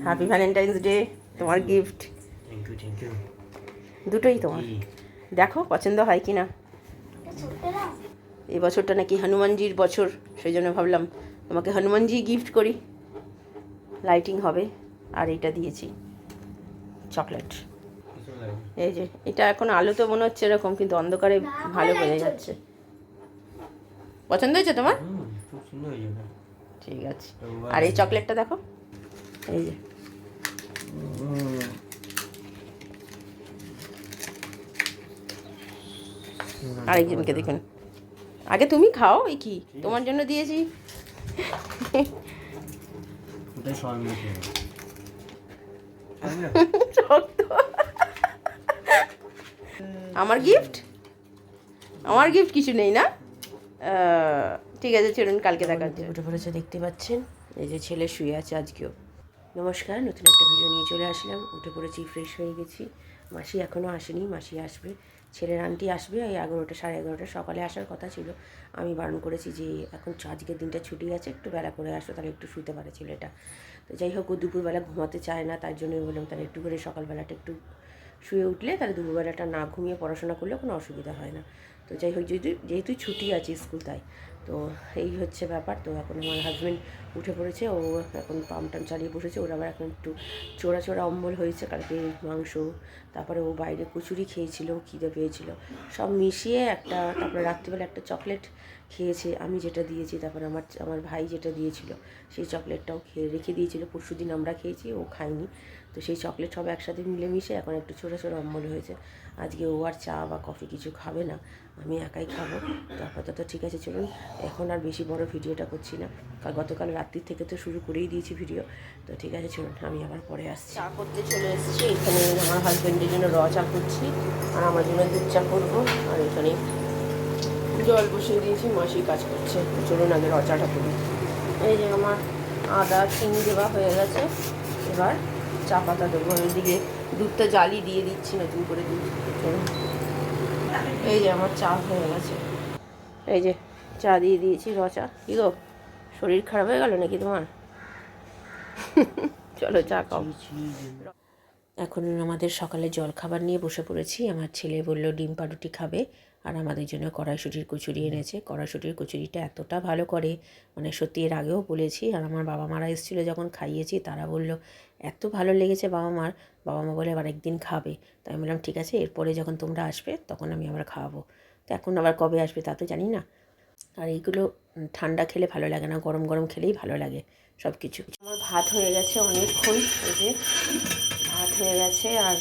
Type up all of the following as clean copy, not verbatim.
Happy Valentine's day, তোমার গিফট। Thank you. দুটোই তোমার, দেখো পছন্দ হয় কি না। এই বছরটা নাকি হনুমানজির বছর, সেই জন্য ভাবলাম তোমাকে হনুমানজি গিফট করি। লাইটিং হবে। আর এইটা দিয়েছি চকলেট। এই যে এটা এখন আলো তো মনে হচ্ছে এরকম, কিন্তু অন্ধকারে ভালো বোঝা যাচ্ছে। পছন্দ হয়েছে তোমার? খুব সুন্দর হয়েছে। ঠিক আছে। আর এই চকলেটটা দেখো, এই যে আরেকজনকে দেখুন। আগে তুমি খাও, এই কি তোমার জন্য দিয়েছি। আমার গিফট, আমার গিফট কিছু নেই না। ঠিক আছে চলুন, কালকে দেখা হচ্ছে। উঠে পড়েছে দেখতে পাচ্ছেন, এই যে ছেলে শুয়ে আছে আজকেও। নমস্কার, নতুন একটা ভিডিও নিয়ে চলে আসলাম। উঠে পড়েছি, ফ্রেশ হয়ে গেছি। মাসি এখনও আসেনি, মাসি আসবে। ছেলের আন্টি আসবে এই 11টা 11:30 সকালে আসার কথা ছিল। আমি বারণ করেছি যে এখন আজকের দিনটা ছুটি আছে, একটু বেলা করে আসো, তাহলে একটু শুতে পারে ছেলেটা। তো যাই হোক, ও দুপুরবেলা ঘুমাতে চায় না, তার জন্যই বললাম তাহলে একটু করে সকালবেলাটা একটু শুয়ে উঠলে তাহলে দুপুরবেলাটা না ঘুমিয়ে পড়াশোনা করলে কোনো অসুবিধা হয় না। তো যাই হোক, যেহেতু ছুটি আছে স্কুল, তাই তো এই হচ্ছে ব্যাপার। তো এখন আমার হাজব্যান্ড উঠে পড়েছে, ও এখন পাম্প টাম চালিয়ে বসেছে। ওর আবার এখন একটু চোরা চোরা অম্বল হয়েছে, কালকে মাংস, তারপরে ও বাইরে কচুরি খেয়েছিল, খিদে পেয়েছিল, সব মিশিয়ে একটা। তারপরে রাত্রিবেলা একটা চকলেট খেয়েছে আমি যেটা দিয়েছি, তারপরে আমার ভাই যেটা দিয়েছিল সেই চকলেটটাও খেয়ে রেখে দিয়েছিল। পরশুদিন আমরা খেয়েছি, ও খায়নি। তো সেই চকলেট সব একসাথে মিলেমিশে এখন একটু ছোটো ছোটো অম্বল হয়েছে। আজকে ও আর চা বা কফি কিছু খাবে না, আমি একাই খাবো। তো আপাতত ঠিক আছে চলুন, এখন আর বেশি বড় ভিডিওটা করছি না, গতকাল রাত্রির থেকে তো শুরু করেই দিয়েছি ভিডিও। তো ঠিক আছে চলুন, আমি আবার পরে আসছি। চা করতে চলে এসেছি, এখানে আমার হাজব্যান্ডের জন্য র চা করছি, আর আমার জন্য দুধ চা করবো। আর এখানে জল বসিয়ে দিয়েছি, মাসি কাজ করছে। চলুন আগে র চাটা করি। এই যে আমার আদা চিনি দেওয়া হয়ে গেছে, এবার চা পাতা দেবো। ওইদিকে দুধটা জালি দিয়ে দিচ্ছি, নতুন করে দুধ। এই যে আমার চা হয়ে গেছে, এই যে চা দিয়ে দিয়েছি, র চা। কী গো, শরীর খারাপ হয়ে গেল নাকি তোমার? চলো চা খাও। এখন আমাদের সকালে জলখাবার নিয়ে বসে পড়েছি। আমার ছেলে বলল ডিম পাউরুটি খাবে, আর আমাদের জন্য কড়াইশুঁটির কচুরি এনেছে। কড়াইশুঁটির কচুরিটা এতটা ভালো করে, মানে সত্যি এর আগেও বলেছি। আর আমার বাবা মারা এসেছিলো যখন খাইয়েছি, তারা বলল এত ভালো লেগেছে বাবা মা বলে আবার একদিন খাবে। তাই আমি বললাম ঠিক আছে, এরপরে যখন তোমরা আসবে তখন আমি আবার খাওয়াবো। তো এখন আবার কবে আসবে তা তো জানি না। আর এইগুলো ঠান্ডা খেলে ভালো লাগে না, গরম গরম খেলেই ভালো লাগে সব কিছু। আমার ভাত হয়ে গেছে অনেকক্ষণ, এই যে ভাত হয়ে গেছে। আর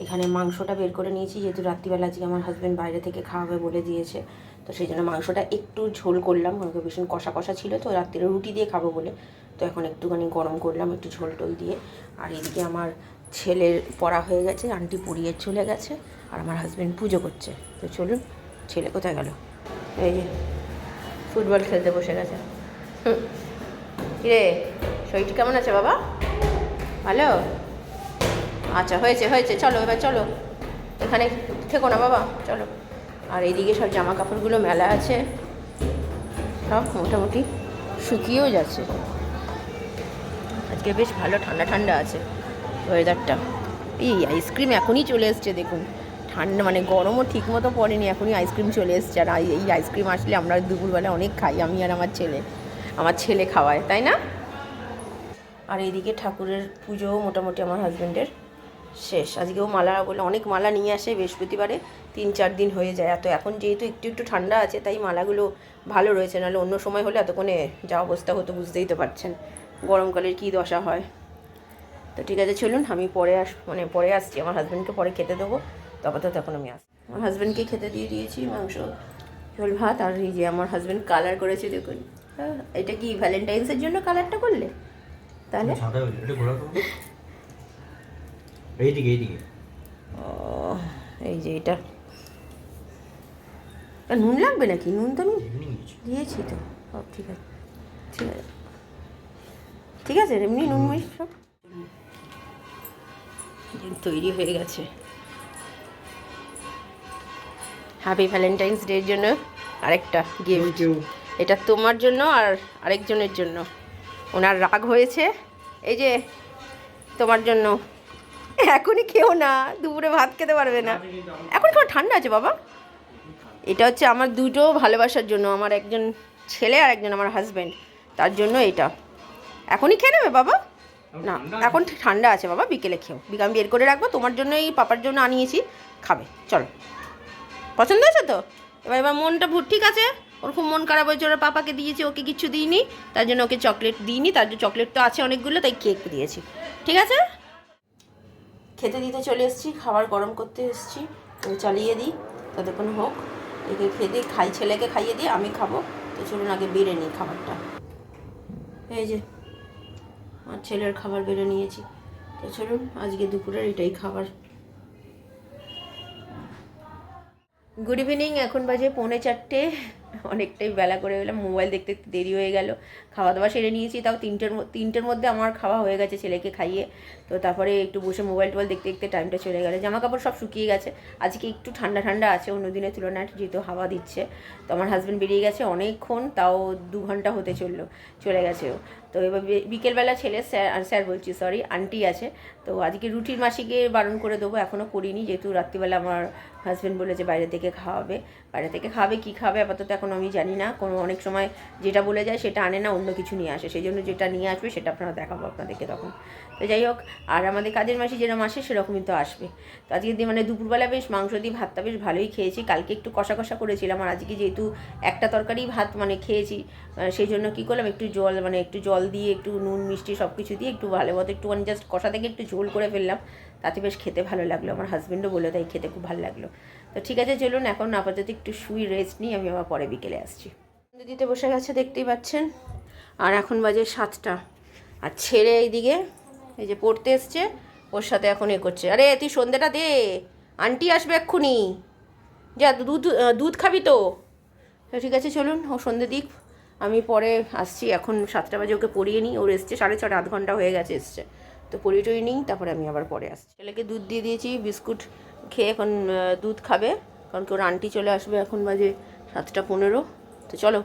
এখানে মাংসটা বের করে নিয়েছি, যেহেতু রাত্রিবেলা আজকে আমার হাজব্যান্ড বাইরে থেকে খাওয়াবে বলে দিয়েছে। তো সেই জন্য মাংসটা একটু ঝোল করলাম, ভীষণ কষা কষা ছিল তো, রাত্রিরে রুটি দিয়ে খাবো বলে। তো এখন একটুখানি গরম করলাম একটু ঝোল টোল দিয়ে। আর এদিকে আমার ছেলের পড়া হয়ে গেছে, আন্টি পড়িয়ে চলে গেছে, আর আমার হাজব্যান্ড পুজো করছে। তো চলুন, ছেলে কোথায় গেল? এই যে ফুটবল খেলতে বসে গেছে। কিরে, শরীরটা কেমন আছে বাবা? ভালো? আচ্ছা হয়েছে হয়েছে, চলো এবার চলো, এখানে থেকো না বাবা, চলো। আর এইদিকে সব জামা কাপড়গুলো মেলা আছে, সব মোটামুটি শুকিয়েও যাচ্ছে। আজকে বেশ ভালো ঠান্ডা ঠান্ডা আছে ওয়েদারটা। এই আইসক্রিম এখনই চলে এসছে দেখুন, ঠান্ডা মানে গরমও ঠিক মতো পড়েনি, এখনই আইসক্রিম চলে এসছে। আর এই আইসক্রিম আসলে আমরা দুপুরবেলা অনেক খাই, আমি আর আমার ছেলে খাওয়ায়, তাই না? আর এইদিকে ঠাকুরের পুজোও মোটামুটি আমার হাজব্যান্ডের শেষ। আজকেও মালা বলে অনেক মালা নিয়ে আসে বৃহস্পতিবারে, 3-4 দিন হয়ে যায়। তো এখন যেহেতু একটু একটু ঠান্ডা আছে, তাই মালাগুলো ভালো রয়েছে, নাহলে অন্য সময় হলে এতক্ষণে যা অবস্থা হতো বুঝতেই তো পারছেন গরমকালের কী দশা হয়। তো ঠিক আছে চলুন, আমি পরে আসছি, আমার হাজব্যান্ডকে পরে খেতে দেবো। তো তখন আমি আসছি। আমার হাজব্যান্ডকে খেতে দিয়ে দিয়েছি মাংস ঝোল ভাত। আর এই যে আমার হাজব্যান্ড কালার করেছে দেখুন। এটা কি ভ্যালেন্টাইন্সের জন্য কালারটা করলে তাহলে? ও, এই যে এটা নুন লাগবে নাকি? নুন তো আমি দিয়েছি তো, সব ঠিক আছে ঠিক আছে ঠিক আছে, এমনি নুন মিশ সব তৈরি হয়ে গেছে। হ্যাপি ভ্যালেন্টাইন্স ডের জন্য আরেকটা গিফট, এটা তোমার জন্য আর আরেকজনের জন্য। ওনার রাগ হয়েছে এই যে তোমার জন্য। এখনই খেও না, দুপুরে ভাত খেতে পারবে না। এখন কেউ ঠান্ডা আছে বাবা। এটা হচ্ছে আমার দুটো ভালোবাসার জন্য, আমার একজন ছেলে আর একজন আমার হাজব্যান্ড, তার জন্য এটা। এখনই খেয়ে নেবে বাবা? না, এখন ঠান্ডা আছে বাবা, বিকেলে খেও। আমি বের করে রাখবো, তোমার জন্য এই পাপার জন্য আনিয়েছি, খাবে। চলো, পছন্দ হয়েছে তো? এবার মনটা ঠিক আছে। ওর খুব মন খারাপ হয়েছে, ওরা পাপাকে দিয়েছি, ওকে কিচ্ছু দিইনি, তার জন্য ওকে চকলেট দিইনি, তার জন্য চকলেট তো আছে অনেকগুলো, তাই কেক দিয়েছি। ঠিক আছে, খেতে দিতে চলে এসেছি, খাবার গরম করতে এসেছি, চালিয়ে দিই ততক্ষণ হোক। একে খেতে খাই, ছেলেকে খাইয়ে দিই, আমি খাবো। তো চলুন আগে বেড়ে নিই খাবারটা। এই যে আমার ছেলের খাবার বেড়ে নিয়েছি। তো চলুন আজকে দুপুরের এটাই খাবার। গুড ইভিনিং, এখন বাজে 3:45। অনেকটাই বেলা করে এলাম, মোবাইল দেখতে দেখতে দেরি হয়ে গেল। খাওয়া দাওয়া সেরে নিয়েছি, তাও তিনটের মধ্যে আমার খাওয়া হয়ে গেছে ছেলেকে খাইয়ে। তো তারপরে একটু বসে মোবাইল টোবাইল দেখতে দেখতে টাইমটা চলে গেল। জামা কাপড় সব শুকিয়ে গেছে, আজকে একটু ঠান্ডা ঠান্ডা আছে অন্য দিনের তুলনায়, যেহেতু হাওয়া দিচ্ছে। তো আমার হাজব্যান্ড বেরিয়ে গেছে অনেকক্ষণ, তাও 2 ঘন্টা হতে চলে গেছে ও। তো এবার বিকেলবেলা ছেলে স্যার বলছি সরি আন্টি আছে, তো আজকে রুটির মাসিকে বারণ করে দেবো, এখনও করিনি, যেহেতু রাত্রিবেলা আমার হাজব্যান্ড বলেছে বাইরে থেকে খাওয়াবে। বাইরে থেকে খাবে, কী খাবে আপাতত এখন আমি জানি না। অনেক সময় যেটা বলে যায় সেটা আনে না, অন্য কিছু নিয়ে আসে, সেই জন্য যেটা নিয়ে আসবে সেটা আপনারা দেখাবো আপনাদেরকে তখন। তো যাই হোক, আর আমাদের কাজের মাসি যেরকম আসে সেরকমই তো আসবে। তো আজকে মানে দুপুরবেলা বেশ মাংস দিয়ে ভাতটা বেশ ভালোই খেয়েছি। কালকে একটু কষা কষা করেছিলাম, আর আজকে যেহেতু একটা তরকারি ভাত মানে খেয়েছি, সেই জন্য কী করলাম, একটু জল দিয়ে একটু নুন মিষ্টি সব কিছু দিয়ে একটু ভালো মতো একটুখানি জাস্ট কষা থেকে একটু ঝোল করে ফেললাম, তাতে বেশ খেতে ভালো লাগলো। আমার হাজব্যান্ডও বললো তাই খেতে খুব ভালো লাগলো। তো ঠিক আছে চলুন, এখন আপাতত একটু শুই, রেস্ট নিই, আমি আবার পরে বিকেলে আসছি। দিতে বসে গেছে দেখতেই পাচ্ছেন, আর এখন বাজে 7টা। আর ছেলে এইদিকে এই যে পড়তে এসছে, ওর সাথে এখন করছে। আরে তুই সন্ধ্যাটা দে, আন্টি আসবে এক্ষুনি, যা দুধ খাবি তো? ঠিক আছে চলুন, ও সন্ধ্যে দিক, আমি পরে আসছি। এখন 7টা বাজে, ওকে পড়িয়ে নিই, ওর এসছে 6:30, আধ ঘন্টা হয়ে গেছে এসছে। তো পড়িয়ে টড়িয়ে নিই, তারপরে আমি আবার পরে আসছি। ছেলেকে দুধ দিয়ে দিয়েছি, বিস্কুট খেয়ে এখন দুধ খাবে, কারণ কি ওর আন্টি চলে আসবে, এখন বাজে 7:15। তো চলো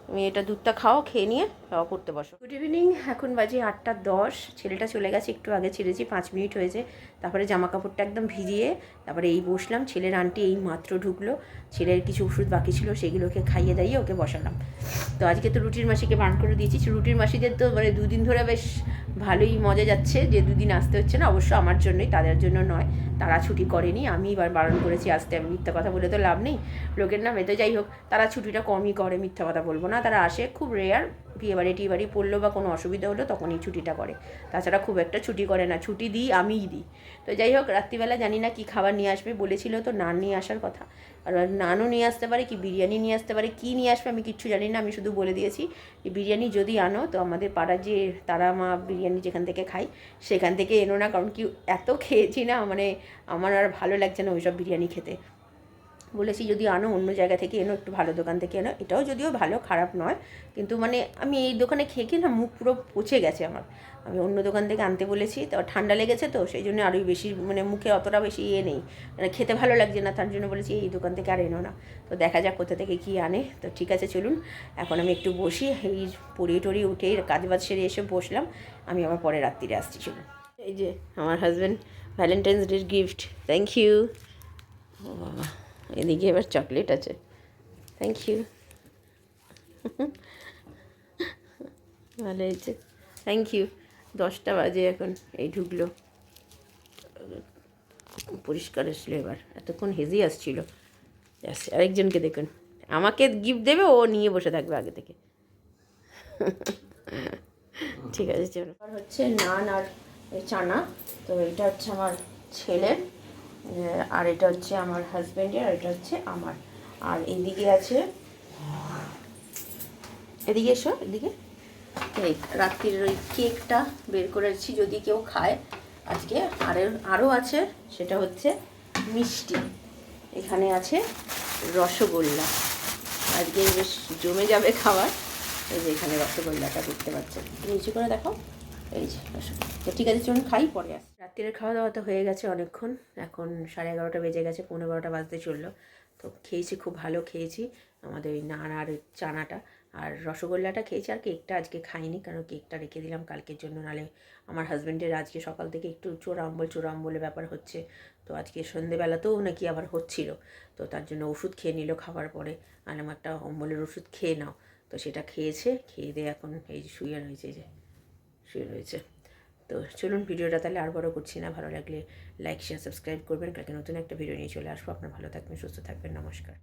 তুমি এটা দুধটা খাও, খেয়ে নিয়ে পড়তে বসো। গুড ইভিনিং, এখন বাজে 8:10। ছেলেটা চলে গেছে, একটু আগে ছেড়েছি, 5 মিনিট হয়েছে। তারপরে জামা কাপড়টা একদম ভিজিয়ে তারপরে এই বসলাম। ছেলের আন্টি এই মাত্র ঢুকলো, ছেলের কিছু ওষুধ বাকি ছিল সেগুলোকে খাইয়ে দাইয়ে ওকে বসালাম। তো আজকে তো রুটির মাসিকে বারণ করে দিয়েছি। রুটির মাসিদের তো মানে 2 দিন ধরে বেশ ভালোই মজা যাচ্ছে, যে 2 দিন আসতে হচ্ছে না, অবশ্য আমার জন্যই, তাদের জন্য নয়। তারা ছুটি করেনি, আমি এবার বারণ করেছি আসতে। আমি মিথ্যা কথা বলে তো লাভ নেই লোকের নামে। তো যাই হোক, তারা ছুটিটা কমই করে, মিথ্যা কথা বলবো না। তারা আসে খুব রেয়ার, বিয়েবাড়ি টিয়েবাড়ি পড়লো বা কোনো অসুবিধা হলো তখনই ছুটিটা করে, তাছাড়া খুব একটা ছুটি করে না। ছুটি দিই আমিই দিই। তো যাই হোক, রাত্রিবেলা জানি না কী খাবার নিয়ে আসবে, বলেছিল তো নান নিয়ে আসার কথা। আর নানও নিয়ে আসতে পারে, কি বিরিয়ানি নিয়ে আসতে পারে, কী নিয়ে আসবে আমি কিচ্ছু জানি না। আমি শুধু বলে দিয়েছি যে বিরিয়ানি যদি আনো তো আমাদের পাড়ার যে তারা মা বিরিয়ানি যেখান থেকে খাই সেখান থেকে এনো না, কারণ কি এত খেয়েছি না, মানে আমার আর ভালো লাগছে না ওইসব বিরিয়ানি খেতে। বলেছি যদি আনো অন্য জায়গা থেকে এনো, একটু ভালো দোকান থেকে এনো। এটাও যদিও ভালো, খারাপ নয়, কিন্তু মানে আমি এই দোকানে খেয়ে খেয়ে না মুখ পুরো পচে গেছে আমার। আমি অন্য দোকান থেকে আনতে বলেছি, তো ঠান্ডা লেগেছে তো সেই জন্য আরোই বেশি মানে মুখে অতটা বেশি নেই, মানে খেতে ভালো লাগছে না, তার জন্য বলেছি এই দোকান থেকে আর এনো না। তো দেখা যাক কোথা থেকে কী আনে। তো ঠিক আছে চলুন, এখন আমি একটু বসি, এই পড়িয়ে টড়িয়ে উঠেই কাজ বাজ সেরে এসে বসলাম। আমি আবার পরে রাত্রিরে আসছি। চলুন, এই যে আমার হাজব্যান্ড ভ্যালেন্টাইন্স ডের গিফট, থ্যাংক ইউ। ও বাবা, এদিকে এবার চকলেট আছে, থ্যাংক ইউ, ভালো হয়েছে, থ্যাংক ইউ। 10টা বাজে এখন, এই ঢুকলো, পরিষ্কার এসলো এবার, এতক্ষণ হেজি আসছিল। আরেকজনকে দেখুন, আমাকে গিফট দেবে, ও নিয়ে বসে থাকবে আগে থেকে। ঠিক আছে চলো, আর হচ্ছে নান আর চানা। তো এটা হচ্ছে আমার ছেলের, আর এটা হচ্ছে আমার হাজব্যান্ডের, আর এটা হচ্ছে আমার। আর এইদিকে আছে, এদিকে এসো, এদিকে এই রাত্রির ওই কেকটা বের করেছি যদি কেউ খায় আজকে। আরও আছে, সেটা হচ্ছে মিষ্টি। এখানে আছে রসগোল্লা, আজকে বেশ জমে যাবে খাবার। এই যে এখানে রসগোল্লাটা দেখতে পাচ্ছেন, নিচে করে দেখো, এই যে রসগোল্লা। তো ঠিক আছে চলুন খাই, পরে আস। রাত্রির খাওয়া দাওয়া তো হয়ে গেছে অনেকক্ষণ, এখন 11:30 বেজে গেছে, 11:15 বাজতে চললো। তো খেয়েছি, খুব ভালো খেয়েছি। আমাদের ওই নান আর চানাটা আর রসগোল্লাটা খেয়েছি, আর কেকটা আজকে খাইনি, কারণ কেকটা রেখে দিলাম কালকের জন্য, নাহলে আমার হাজব্যান্ডের আজকে সকাল থেকে একটু চোরাম্বলে ব্যাপার হচ্ছে। তো আজকে সন্ধেবেলাতেও নাকি আবার হচ্ছিল, তো তার জন্য ওষুধ খেয়ে নিল খাওয়ার পরে। আনলাম একটা অম্বলের ওষুধ খেয়ে নাও, তো সেটা খেয়েছে, খেয়ে দিয়ে এখন এই যে শুয়ে রয়েছে, এই যে শুয়ে রয়েছে। তো চলুন ভিডিওটা তাহলে আর বড় করছি না, ভালো লাগলে লাইক শেয়ার সাবস্ক্রাইব করবেন। কালকে নতুন একটা ভিডিও নিয়ে চলে আসবো। আপনার ভালো থাকবেন, সুস্থ থাকবেন, নমস্কার।